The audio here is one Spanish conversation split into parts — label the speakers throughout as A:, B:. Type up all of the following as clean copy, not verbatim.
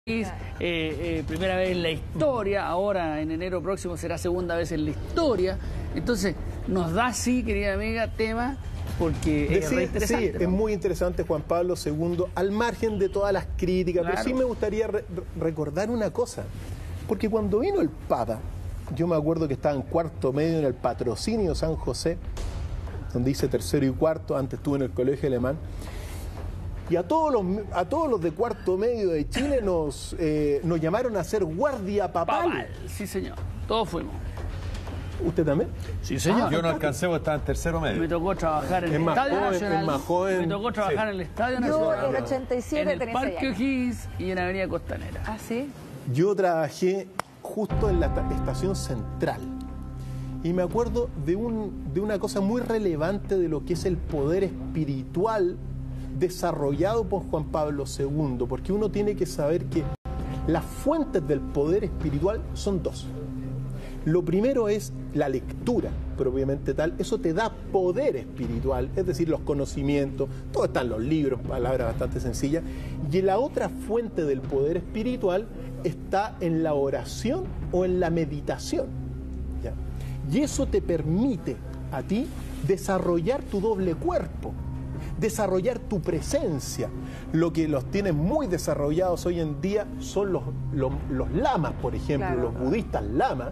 A: primera vez en la historia, ahora en enero próximo será segunda vez en la historia. Entonces, nos da, sí, querida amiga, tema, porque es interesante.
B: Sí, ¿no? Es muy interesante Juan Pablo II, al margen de todas las críticas, claro. Pero sí me gustaría recordar una cosa, porque cuando vino el Papa, yo me acuerdo que estaba en cuarto medio en el Patrocinio San José, donde hice tercero y cuarto, antes estuve en el colegio alemán, y a todos los de cuarto medio de Chile nos llamaron a hacer guardia papal.
A: Sí, señor, todos fuimos.
B: ¿Usted también?
A: Sí, señor.
C: Yo no alcancé porque estaba en tercero medio.
A: Me tocó trabajar en el Estadio Nacional.
B: Es más joven.
A: Me tocó trabajar en el Estadio Nacional.
D: Yo en el 87
A: en el Parque O'Higgins y en Avenida Costanera.
D: ¿Ah, sí?
B: Yo trabajé justo en la estación central. Y me acuerdo de una cosa muy relevante de lo que es el poder espiritual desarrollado por Juan Pablo II, porque uno tiene que saber que las fuentes del poder espiritual son dos. Lo primero es la lectura, propiamente tal, eso te da poder espiritual, es decir, los conocimientos, todo está en los libros, palabras bastante sencillas, y la otra fuente del poder espiritual está en la oración o en la meditación, ¿ya? Y eso te permite a ti desarrollar tu doble cuerpo, desarrollar tu presencia. Lo que los tienen muy desarrollados hoy en día son los lamas, por ejemplo, claro. Los budistas lamas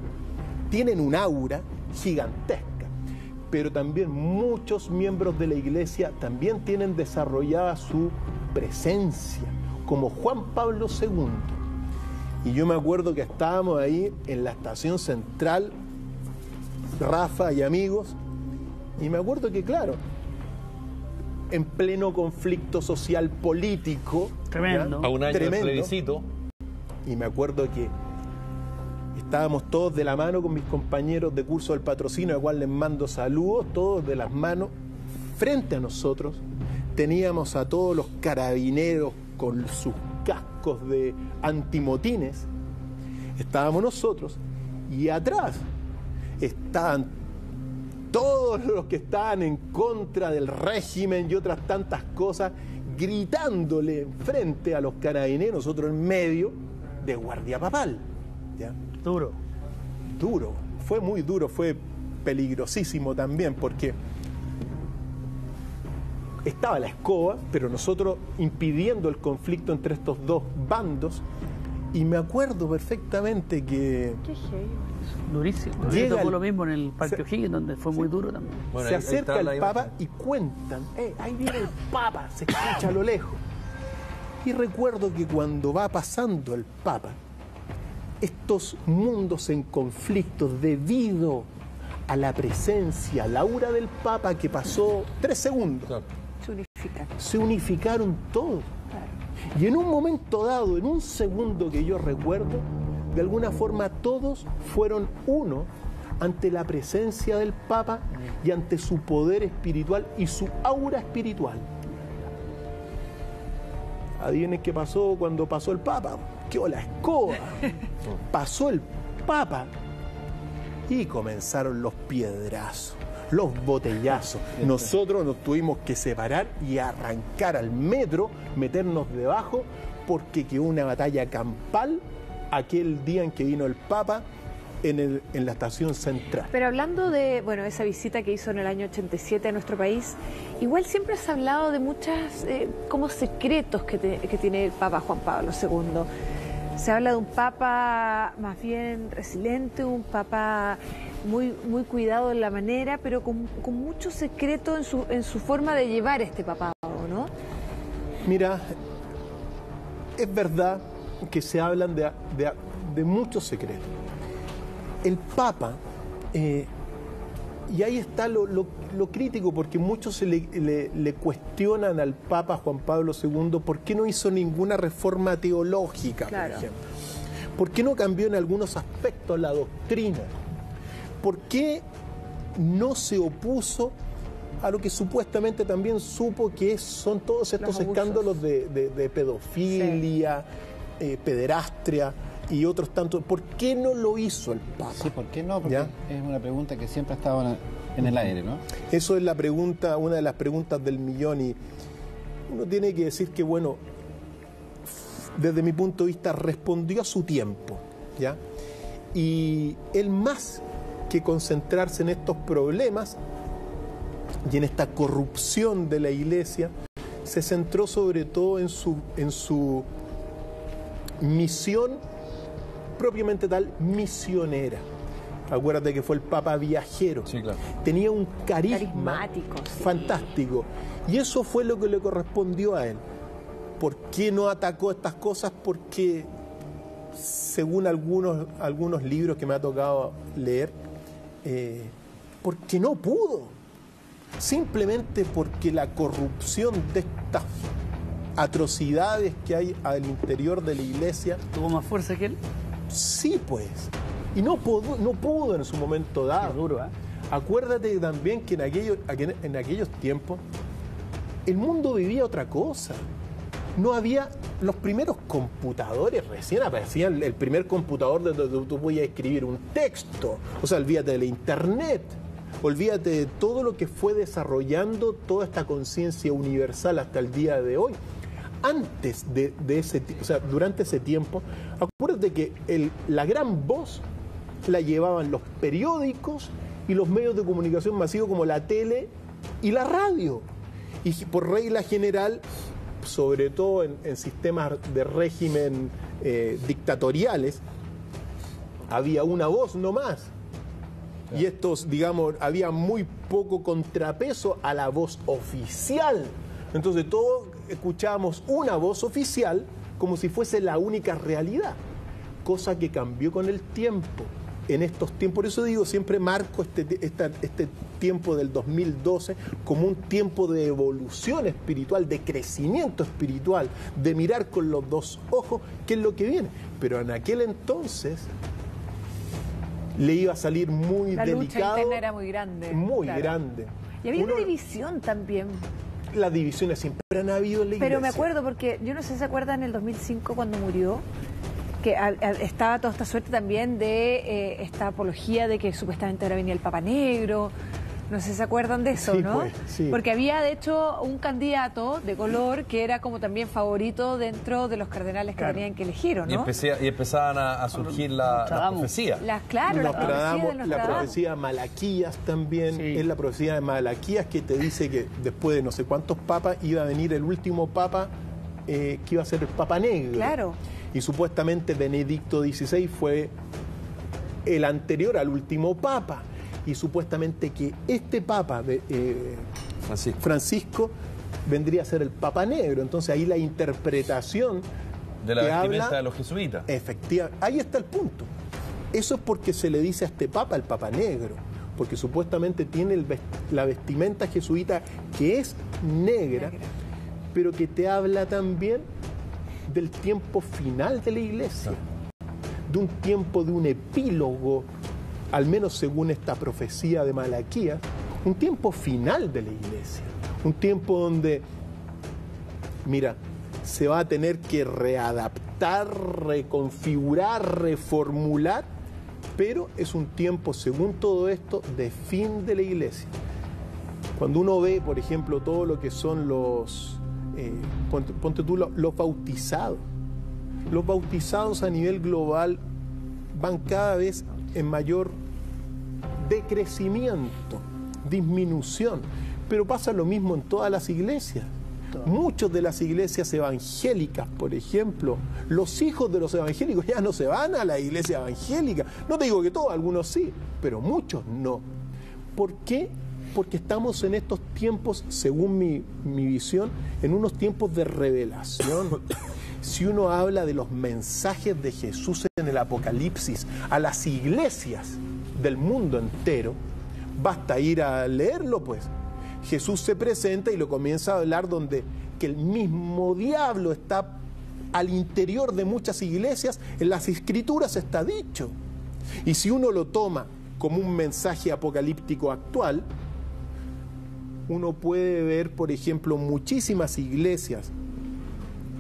B: tienen un aura gigantesca, pero también muchos miembros de la iglesia también tienen desarrollada su presencia, como Juan Pablo II. Y yo me acuerdo que estábamos ahí en la estación central, Rafa y amigos, y me acuerdo que, claro, en pleno conflicto social político,
A: tremendo,
C: a un año del plebiscito,
B: y me acuerdo que estábamos todos de la mano con mis compañeros de curso del Patrocinio, al cual les mando saludos, todos de las manos. Frente a nosotros teníamos a todos los carabineros con sus cascos de antimotines. Estábamos nosotros y atrás estaban todos los que estaban en contra del régimen y otras tantas cosas, gritándole frente a los carabineros, nosotros en medio de guardia papal, ¿ya?
A: Duro.
B: Duro, fue muy duro, fue peligrosísimo también, porque estaba la escoba, pero nosotros impidiendo el conflicto entre estos dos bandos, y me acuerdo perfectamente que...
D: Qué heavy.
A: Durísimo. Llega lo mismo en el Parque O'Higgins, donde fue muy duro también.
B: Bueno, se acerca el Papa y cuentan, ahí viene el Papa, se escucha a lo lejos. Y recuerdo que cuando va pasando el Papa, estos mundos en conflicto debido a la presencia, la aura del Papa que pasó 3 segundos. Claro. Se unificaron todos. Claro. Y en un momento dado, en un segundo que yo recuerdo, de alguna forma todos fueron uno ante la presencia del Papa y ante su poder espiritual y su aura espiritual. Adivinen qué pasó cuando pasó el Papa. ¡Qué la escoba! Pasó el Papa y comenzaron los piedrazos, los botellazos. Nosotros nos tuvimos que separar y arrancar al metro, meternos debajo, porque quedó una batalla campal aquel día en que vino el Papa en la estación central.
D: Pero hablando de, bueno, esa visita que hizo en el año 87 a nuestro país, igual siempre has hablado de muchas como secretos que tiene el Papa Juan Pablo II. Se habla de un Papa más bien resiliente, un Papa muy cuidado en la manera, pero con mucho secreto en su forma de llevar este papado, ¿no?
B: Mira, es verdad que se hablan de muchos secretos. El Papa, y ahí está lo crítico, porque muchos le cuestionan al Papa Juan Pablo II por qué no hizo ninguna reforma teológica, claro, por ejemplo. ¿Por qué no cambió en algunos aspectos la doctrina? ¿Por qué no se opuso a lo que supuestamente también supo que son todos estos escándalos de pedofilia, sí, pederastria y otros tantos? ¿Por qué no lo hizo el Papa?
E: Sí, ¿por qué no? Porque ¿ya? Es una pregunta que siempre ha estado en el aire, ¿no?
B: Eso es la pregunta, una de las preguntas del millón, y uno tiene que decir que, bueno, desde mi punto de vista, respondió a su tiempo, ¿ya? Y él, más que concentrarse en estos problemas y en esta corrupción de la iglesia, se centró sobre todo en su misión propiamente tal, misionera. Acuérdate que fue el Papa viajero.
C: Sí, claro.
B: Tenía un carisma
D: Carismático, sí.
B: fantástico. Y eso fue lo que le correspondió a él. ¿Por qué no atacó estas cosas? Porque, según algunos libros que me ha tocado leer, porque no pudo. Simplemente porque la corrupción de estas atrocidades que hay al interior de la iglesia...
A: ¿Tuvo más fuerza que él?
B: Sí, pues. Y no pudo en su momento dado.
A: Qué duro, ¿eh?
B: Acuérdate también que en aquellos tiempos el mundo vivía otra cosa. No había los primeros computadores, recién aparecían el primer computador donde tú podías escribir un texto. O sea, olvídate de la internet, olvídate de todo lo que fue desarrollando toda esta conciencia universal hasta el día de hoy. Antes de ese, o sea, durante ese tiempo, acuérdate que la gran voz la llevaban los periódicos y los medios de comunicación masivos como la tele y la radio. Y por regla general, sobre todo en sistemas de régimen dictatoriales, había una voz no más. Y estos, digamos, había muy poco contrapeso a la voz oficial. Entonces todos escuchábamos una voz oficial como si fuese la única realidad, cosa que cambió con el tiempo. En estos tiempos, por eso digo, siempre marco este tiempo del 2012 como un tiempo de evolución espiritual, de crecimiento espiritual, de mirar con los dos ojos qué es lo que viene. Pero en aquel entonces le iba a salir muy
D: la
B: delicado.
D: lucha interna era muy grande.
B: Muy
D: claro.
B: grande.
D: Y había una división también.
B: Las divisiones siempre han habido en la iglesia.
D: Pero me acuerdo porque, yo no sé si se acuerdan, en el 2005 cuando murió, que estaba toda esta suerte también de esta apología de que supuestamente ahora venía el Papa Negro. No sé si se acuerdan de eso,
B: sí,
D: ¿no?
B: Pues, sí.
D: Porque había, de hecho, un candidato de color que era como también favorito dentro de los cardenales que tenían que elegir, ¿no?
C: Y empezaban a surgir las profecías.
D: La
B: profecía de Malaquías también, sí. Es la profecía de Malaquías que te dice que después de no sé cuántos papas iba a venir el último papa, que iba a ser el Papa Negro.
D: Claro.
B: Y supuestamente Benedicto XVI fue el anterior al último papa. Y supuestamente que este papa, Francisco, vendría a ser el Papa Negro. Entonces ahí la interpretación
C: de la vestimenta de los jesuitas.
B: Efectivamente, ahí está el punto. Eso es porque se le dice a este papa el Papa Negro, porque supuestamente tiene la vestimenta jesuita que es negra, pero que te habla también del tiempo final de la iglesia, de un tiempo, de un epílogo, al menos según esta profecía de Malaquías, un tiempo final de la iglesia, un tiempo donde, mira, se va a tener que readaptar, reconfigurar, reformular, pero es un tiempo, según todo esto, de fin de la iglesia. Cuando uno ve, por ejemplo, todo lo que son los, ponte tú, los bautizados a nivel global van cada vez en mayor decrecimiento, disminución, pero pasa lo mismo en todas las iglesias. Muchos de las iglesias evangélicas, por ejemplo, los hijos de los evangélicos ya no se van a la iglesia evangélica. No te digo que todos, algunos sí, pero muchos no. ¿Por qué? Porque estamos en estos tiempos, según mi visión, en unos tiempos de revelación. Si uno habla de los mensajes de Jesús en el Apocalipsis a las iglesias del mundo entero, basta ir a leerlo, pues. Jesús se presenta y lo comienza a hablar donde que el mismo diablo está al interior de muchas iglesias, en las escrituras está dicho. Y si uno lo toma como un mensaje apocalíptico actual, uno puede ver, por ejemplo, muchísimas iglesias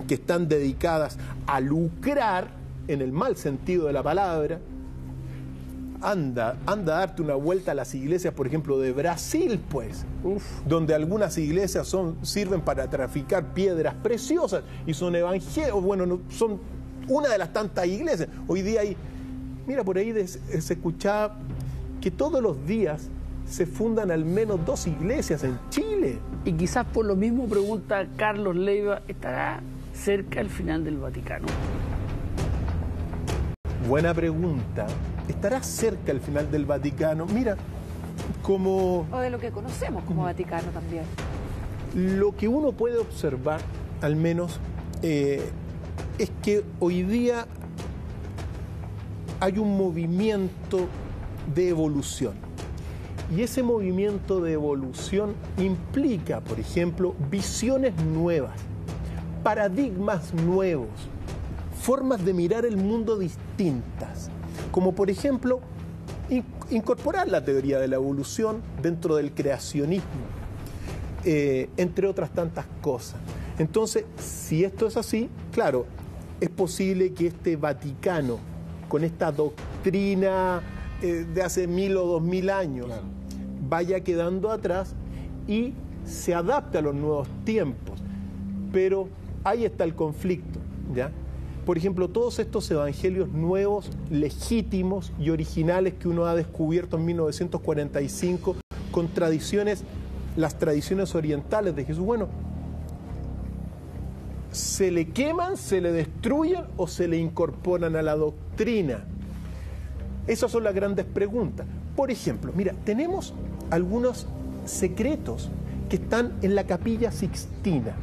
B: que están dedicadas a lucrar, en el mal sentido de la palabra, anda a darte una vuelta a las iglesias, por ejemplo, de Brasil, pues, donde algunas iglesias sirven para traficar piedras preciosas y son evangelios, bueno, son una de las tantas iglesias. Hoy día hay, mira, por ahí se escuchaba que todos los días se fundan al menos 2 iglesias en Chile.
A: Y quizás por lo mismo pregunta Carlos Leiva, ¿estará cerca el final del Vaticano?
B: Buena pregunta. ¿Estará cerca el final del Vaticano? Mira, como...
D: O de lo que conocemos como Vaticano también.
B: Lo que uno puede observar, al menos, es que hoy día hay un movimiento de evolución. Y ese movimiento de evolución implica, por ejemplo, visiones nuevas, paradigmas nuevos, formas de mirar el mundo distintas, como por ejemplo incorporar la teoría de la evolución dentro del creacionismo, entre otras tantas cosas. Entonces, si esto es así, claro, es posible que este Vaticano, con esta doctrina de hace 1000 o 2000 años, claro, vaya quedando atrás y se adapte a los nuevos tiempos. Pero ahí está el conflicto, ¿ya? Por ejemplo, todos estos evangelios nuevos, legítimos y originales que uno ha descubierto en 1945 con tradiciones, las tradiciones orientales de Jesús, bueno, ¿se le queman, se le destruyen o se le incorporan a la doctrina? Esas son las grandes preguntas. Por ejemplo, mira, tenemos algunos secretos que están en la Capilla Sixtina.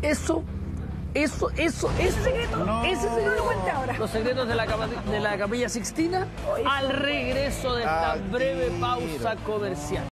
A: Ese secreto,
D: no lo cuente ahora.
A: Los secretos de la Capilla Sixtina al regreso de esta breve pausa comercial.